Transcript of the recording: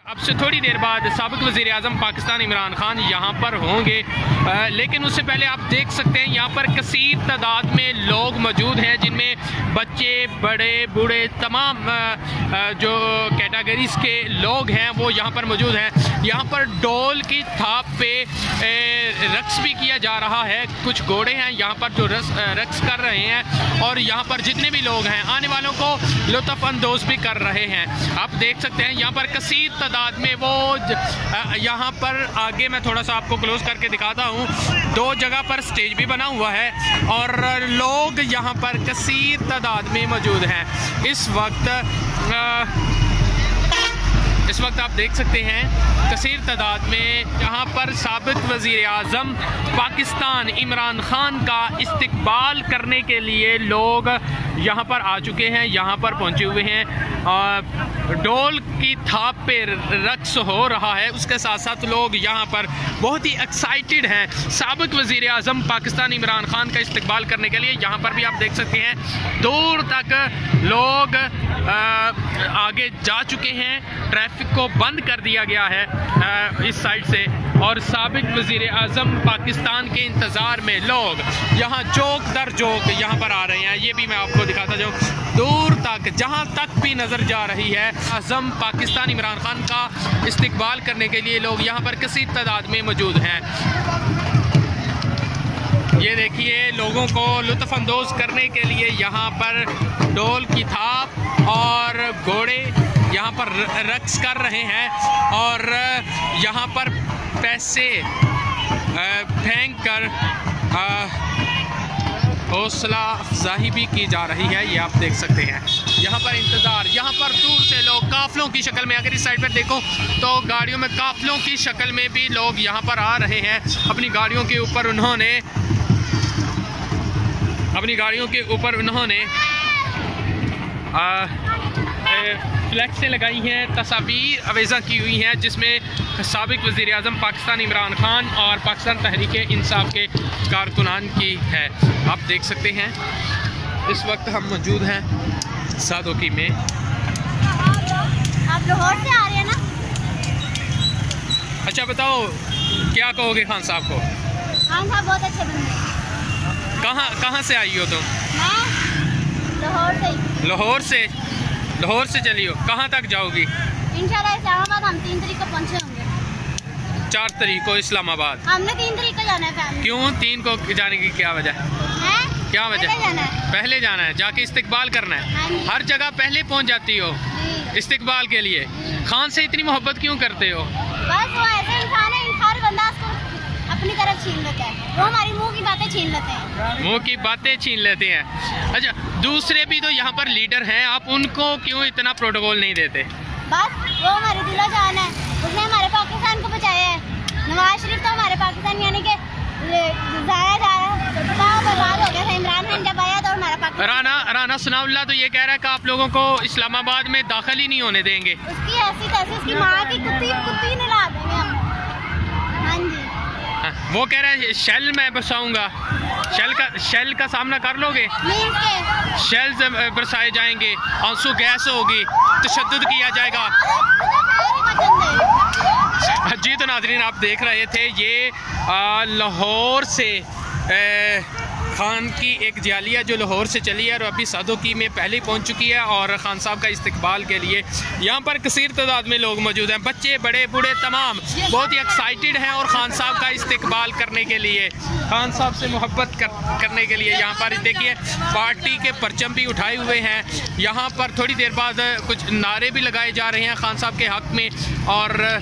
अब से थोड़ी देर बाद साबिक वज़ीर आज़म पाकिस्तान इमरान खान यहाँ पर होंगे, लेकिन उससे पहले आप देख सकते हैं यहाँ पर कसीर तादाद में लोग मौजूद हैं, जिनमें बच्चे बड़े बूढ़े तमाम जो कैटेगरीज के लोग हैं वो यहाँ पर मौजूद हैं। यहाँ पर ढोल की थाप पे रक्स भी किया जा रहा है। कुछ घोड़े हैं यहाँ पर जो रक्स कर रहे हैं और यहाँ पर जितने भी लोग हैं आने वालों को लुत्फ़ अंदोज़ भी कर रहे हैं। आप देख सकते हैं यहाँ पर कसीर तादाद में वो यहाँ पर आगे मैं थोड़ा सा आपको क्लोज करके दिखाता हूँ। 2 जगह पर स्टेज भी बना हुआ है और लोग यहाँ पर कसीर तादाद में मौजूद हैं। इस वक्त आप देख सकते हैं कसीर तादाद में यहाँ पर साबिक वज़ीर आज़म पाकिस्तान इमरान खान का इस्तकबाल करने के लिए लोग यहाँ पर आ चुके हैं, यहाँ पर पहुँचे हुए हैं। ढोल की थाप पे रक्स हो रहा है, उसके साथ साथ लोग यहाँ पर बहुत ही एक्साइटेड हैं साबिक वज़ीर आज़म पाकिस्तान इमरान खान का इस्तकबाल करने के लिए। यहाँ पर भी आप देख सकते हैं दूर तक लोग आगे जा चुके हैं। ट्रैफिक को बंद कर दिया गया है इस साइड से और साबिक वज़ीर आज़म पाकिस्तान के इंतज़ार में लोग यहाँ जोक दर जोक यहाँ पर आ रहे हैं। ये भी मैं आपको दिखाता जाऊँ, दूर तक जहाँ तक भी नज़र जा रही है आज़म पाकिस्तान इमरान खान का इस्तकबाल करने के लिए लोग यहाँ पर कसीर तादाद में मौजूद हैं। ये देखिए लोगों को लुत्फ़ अंदोज़ करने के लिए यहाँ पर ढोल की थाप और घोड़े यहाँ पर रक्स कर रहे हैं और यहाँ पर पैसे फेंक कर हौसला अफजाही भी की जा रही है। ये आप देख सकते हैं यहाँ पर इंतज़ार, यहाँ पर दूर से लोग काफ़िलों की शक्ल में, अगर इस साइड पर देखो तो गाड़ियों में काफ़िलों की शक्ल में भी लोग यहाँ पर आ रहे हैं। अपनी गाड़ियों के ऊपर उन्होंने फ्लैक्सें लगाई हैं, तस्वीर अवेज़ा की हुई हैं जिसमें साबिक वज़ीर आज़म पाकिस्तान इमरान खान और पाकिस्तान तहरीक इंसाफ के कारकुनान की है। आप देख सकते हैं इस वक्त हम मौजूद हैं सादोकी में। आप लाहौर से आ रहे हैं ना? अच्छा बताओ क्या कहोगे खान साहब को? खान साहब बहुत अच्छे बंदे हैं। कहाँ से आई हो तुम? मैं लाहौर से। लाहौर से चली हो, कहाँ तक जाओगी? इंशाल्लाह इस्लामाबाद हम 3 तारीख को पहुँचे होंगे। 4 तारीख को इस्लामाबाद। हमने 3 तारीख को जाना है फैमिली। क्यों 3 को जाने की क्या वजह है? क्या वजह? पहले जाना है, जाके इस्तकबाल करना है। हर जगह पहले पहुँच जाती हो इस्तकबाल के लिए। खान से इतनी मोहब्बत क्यों करते हो? बस वो ऐसे इंसान है, हर बंदा अपनी तरफ छीन लेता है, वो हमारी मुंह की बातें छीन लेते हैं। मुंह की बातें छीन लेते हैं। अच्छा दूसरे भी तो यहाँ पर लीडर हैं, आप उनको क्यों इतना प्रोटोकॉल नहीं देते? बस वो हमारी दिलो जान है, उसने हमारे पाकिस्तान को बचाया है। नवाज शरीफ तो हमारे पाकिस्तान यानी कि जाया जा रहा है, बर्बाद हो गया था। इमरान खान जब आया तो हमारा पाकिस्तान राना सनाउल्लाह तो ये कह रहा है कि आप लोगों को इस्लामाबाद में दाखिल ही नहीं होने देंगे। उसकी ऐसी तैसी उसकी माँ की कुत्ती नला देंगे हम। हाँ जी वो कह रहा है शेल में बरसाऊंगा। शेल का सामना कर लोगे? शेल बरसाए जाएंगे, आंसू गैस होगी, तशद्दुद किया जाएगा। जी तो नाज़रीन आप देख रहे थे ये लाहौर से खान की एक जालिया जो लाहौर से चली है और अभी सादोकी में पहले पहुंच चुकी है और खान साहब का इस्तकबाल के लिए यहाँ पर कसीर तादाद में लोग मौजूद हैं। बच्चे बड़े बूढ़े तमाम बहुत ही एक्साइटेड हैं और खान साहब का इस्तकबाल करने के लिए, खान साहब से मोहब्बत करने के लिए यहाँ पर देखिए पार्टी के परचम भी उठाए हुए हैं। यहाँ पर थोड़ी देर बाद कुछ नारे भी लगाए जा रहे हैं खान साहब के हक़ में और